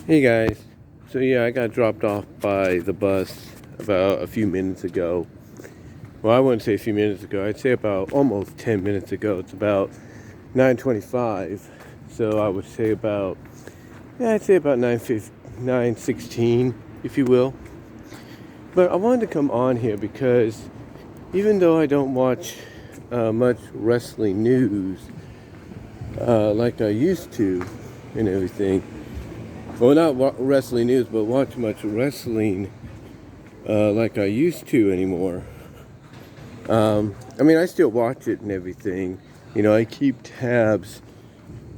Hey guys, so yeah, I got dropped off by the bus about a few minutes ago. Well, I wouldn't say a few minutes ago, I'd say about almost 10 minutes ago. It's about 9:25, so I would say about, I'd say about 9:16, if you will. But I wanted to come on here because even though I don't watch much wrestling news like I used to and everything, well, not wrestling news, but watch much wrestling like I used to anymore. I mean, I still watch it and everything. You know, I keep tabs,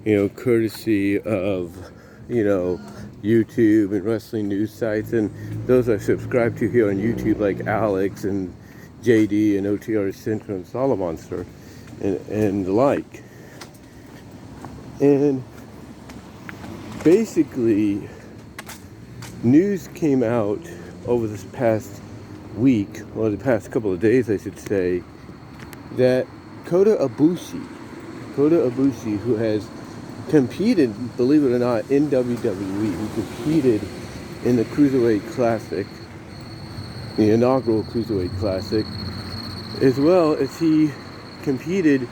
courtesy of, YouTube and wrestling news sites. And those I subscribe to here on YouTube, like Alex and JD and OTR Central and Solomonster and the like. And basically, news came out over this past week, or the past couple of days I should say, that Kota Ibushi, who has competed, believe it or not, in WWE, who competed in the Cruiserweight Classic, the inaugural Cruiserweight Classic, as well as he competed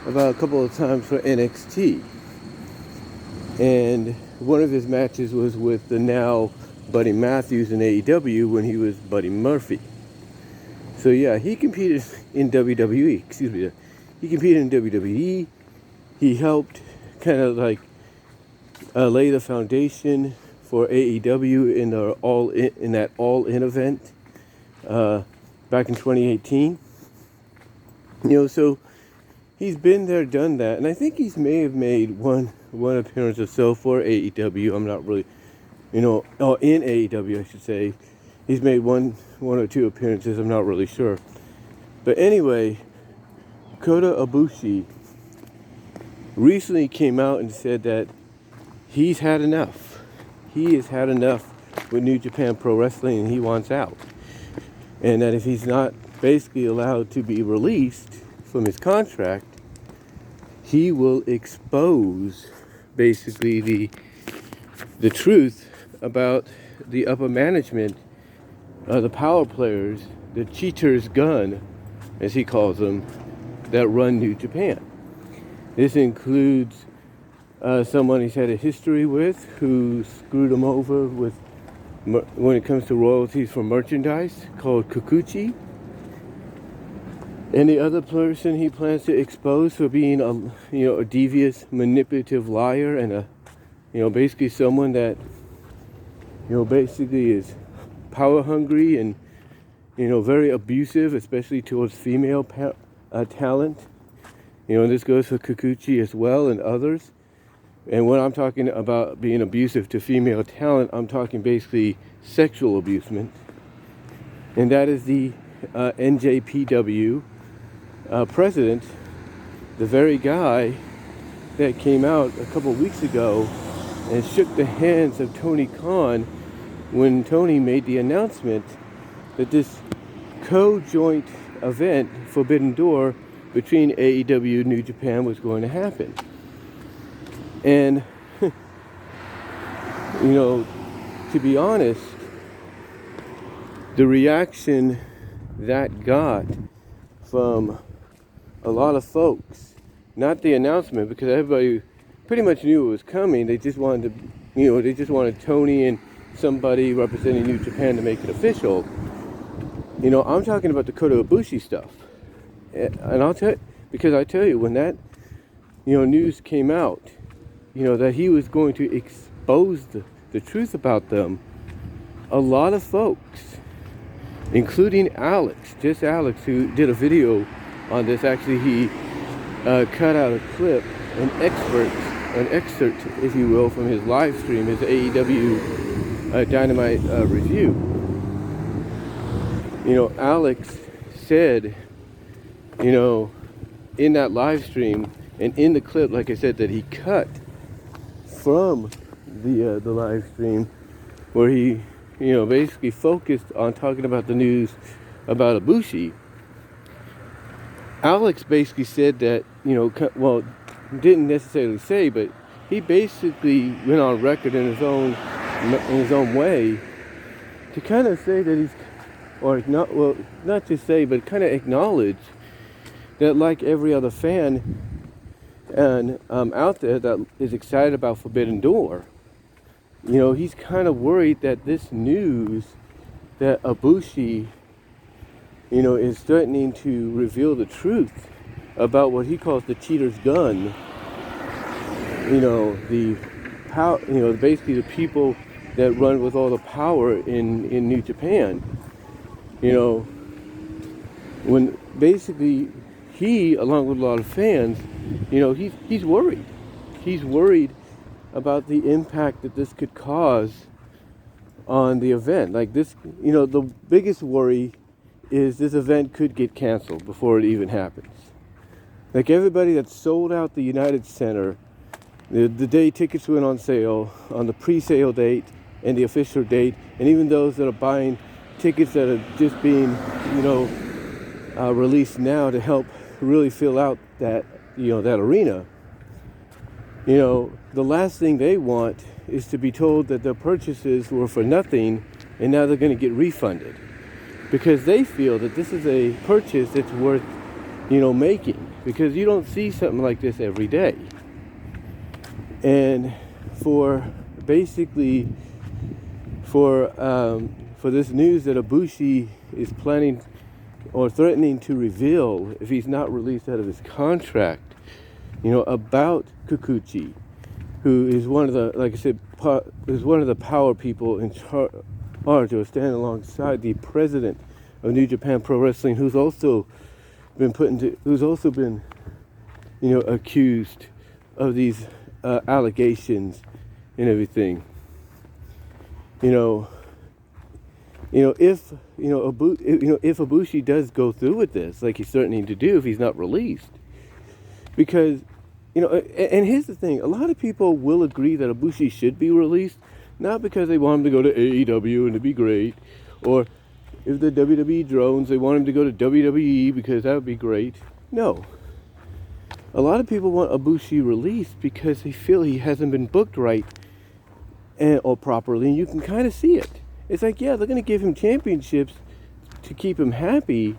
about a couple of times for NXT. And one of his matches was with the now Buddy Matthews in AEW when he was Buddy Murphy. So yeah, he competed in WWE, He competed in WWE. He helped kind of like lay the foundation for AEW in that All-In event back in 2018. So he's been there, done that, and I think he may have made one appearance or so for AEW. I'm not really, in AEW I should say. He's made one or two appearances. I'm not really sure, but anyway, Kota Ibushi recently came out and said that he's had enough. He has had enough with New Japan Pro Wrestling, and he wants out. And that if he's not basically allowed to be released from his contract, he will expose basically the truth about the upper management, the power players, the cheater's gun, as he calls them, that run New Japan. This includes someone he's had a history with who screwed him over with when it comes to royalties for merchandise, called Kikuchi. And the other person he plans to expose for being a devious, manipulative liar and basically someone that basically is power hungry and very abusive, especially towards female talent. And this goes for Kikuchi as well and others. And when I'm talking about being abusive to female talent, I'm talking basically sexual abusement. And that is the NJPW president, the very guy that came out a couple of weeks ago and shook the hands of Tony Khan when Tony made the announcement that this co-joint event, Forbidden Door, between AEW and New Japan was going to happen. And, to be honest, the reaction that got from a lot of folks, not the announcement, because everybody pretty much knew it was coming. They just wanted Tony and somebody representing New Japan to make it official. I'm talking about the Kota Ibushi stuff. And I'll tell you, because I tell you, when that, news came out, that he was going to expose the truth about them, a lot of folks, including Alex, who did a video on this. Actually, he cut out a clip, an excerpt, if you will, from his live stream, his AEW Dynamite review. Alex said, in that live stream and in the clip, like I said, that he cut from the live stream, where he, basically focused on talking about the news about Ibushi. Alex basically said that, didn't necessarily say, but he basically went on record in his own in his own way, to kind of say that he's, or not, well, not to say, but kind of acknowledge that, like every other fan and out there that is excited about Forbidden Door, he's kind of worried that this news that Ibushi, is threatening to reveal the truth about what he calls the cheater's gun. The power, basically the people that run with all the power in New Japan. When basically he, along with a lot of fans, he's worried. He's worried about the impact that this could cause on the event. Like this, the biggest worry is this event could get canceled before it even happens. Like everybody that sold out the United Center the day tickets went on sale, on the pre-sale date and the official date, and even those that are buying tickets that are just being, released now to help really fill out that, that arena. The last thing they want is to be told that their purchases were for nothing and now they're going to get refunded, because they feel that this is a purchase that's worth, making, because you don't see something like this every day. And for basically for this news that Ibushi is planning or threatening to reveal, if he's not released out of his contract, about Kikuchi, who is one of the, like I said, is one of the power people in charge, or standing alongside the president of New Japan Pro Wrestling, who's also been accused of these allegations and everything. If Ibushi does go through with this, like he's threatening to do if he's not released, because and here's the thing: a lot of people will agree that Ibushi should be released, not because they want him to go to AEW and to be great, or if the WWE drones, they want him to go to WWE because that would be great. No. A lot of people want Ibushi released because they feel he hasn't been booked right or properly, and you can kind of see it. It's like, yeah, they're going to give him championships to keep him happy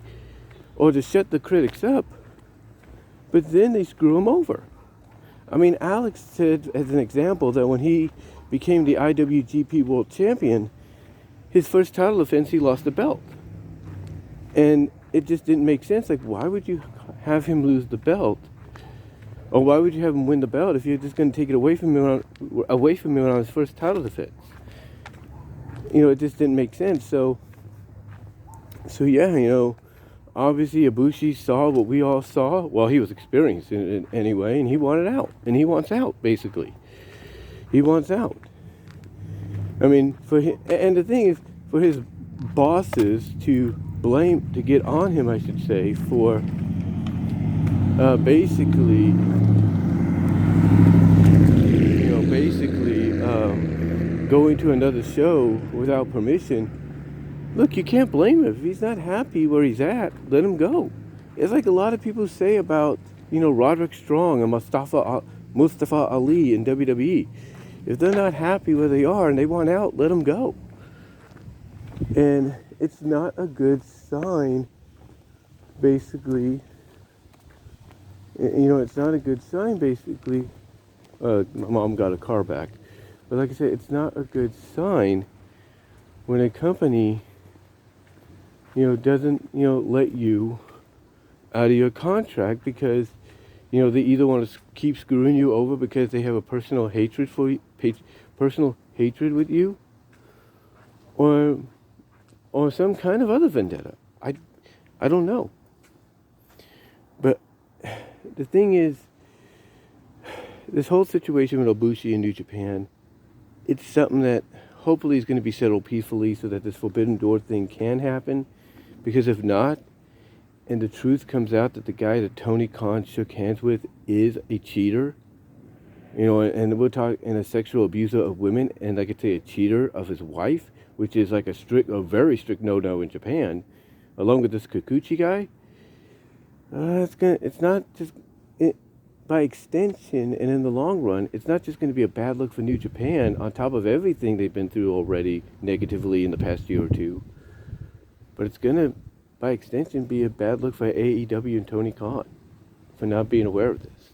or to shut the critics up, but then they screw him over. I mean, Alex said as an example that when he became the IWGP World Champion, his first title defense, he lost the belt. And it just didn't make sense. Like, why would you have him lose the belt? Or why would you have him win the belt if you're just going to take it away from him on his first title defense? It just didn't make sense. So yeah, obviously Ibushi saw what we all saw. Well, he was experiencing it anyway, and he wanted out. And he wants out, basically. He wants out. I mean, and the thing is, for his bosses to get on him, I should say, for basically going to another show without permission. Look, you can't blame him. If he's not happy where he's at, let him go. It's like a lot of people say about, Roderick Strong and Mustafa Ali in WWE. If they're not happy where they are and they want out, let them go. And it's not a good sign, basically. It's not a good sign, basically. My mom got a car back. But like I said, it's not a good sign when a company, doesn't, let you out of your contract because, they either want to keep screwing you over because they have a personal hatred for you, personal hatred with you, or some kind of other vendetta. I don't know. But the thing is, this whole situation with Ibushi in New Japan, it's something that hopefully is going to be settled peacefully so that this Forbidden Door thing can happen. Because if not, and the truth comes out that the guy that Tony Khan shook hands with is a cheater, and we'll talk, and a sexual abuser of women, and like I say, a cheater of his wife, which is like a very strict no-no in Japan, along with this Kikuchi guy, by extension and in the long run, it's not just going to be a bad look for New Japan on top of everything they've been through already negatively in the past year or two, but it's going to, by extension, be a bad look for AEW and Tony Khan for not being aware of this.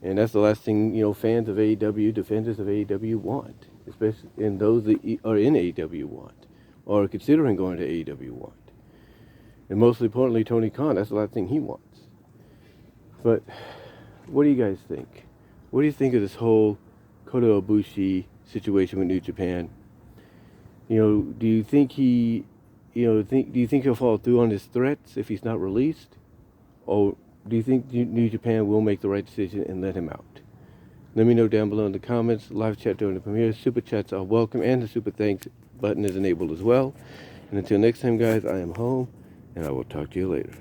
And that's the last thing, fans of AEW, defenders of AEW want, especially in those that are in AEW want, or are considering going to AEW want. And most importantly, Tony Khan, that's the last thing he wants. But what do you guys think? What do you think of this whole Kota Ibushi situation with New Japan? Do you think do you think he'll follow through on his threats if he's not released? Or do you think New Japan will make the right decision and let him out? Let me know down below in the comments. Live chat during the premiere. Super chats are welcome, and the super thanks button is enabled as well. And until next time, guys, I am home, and I will talk to you later.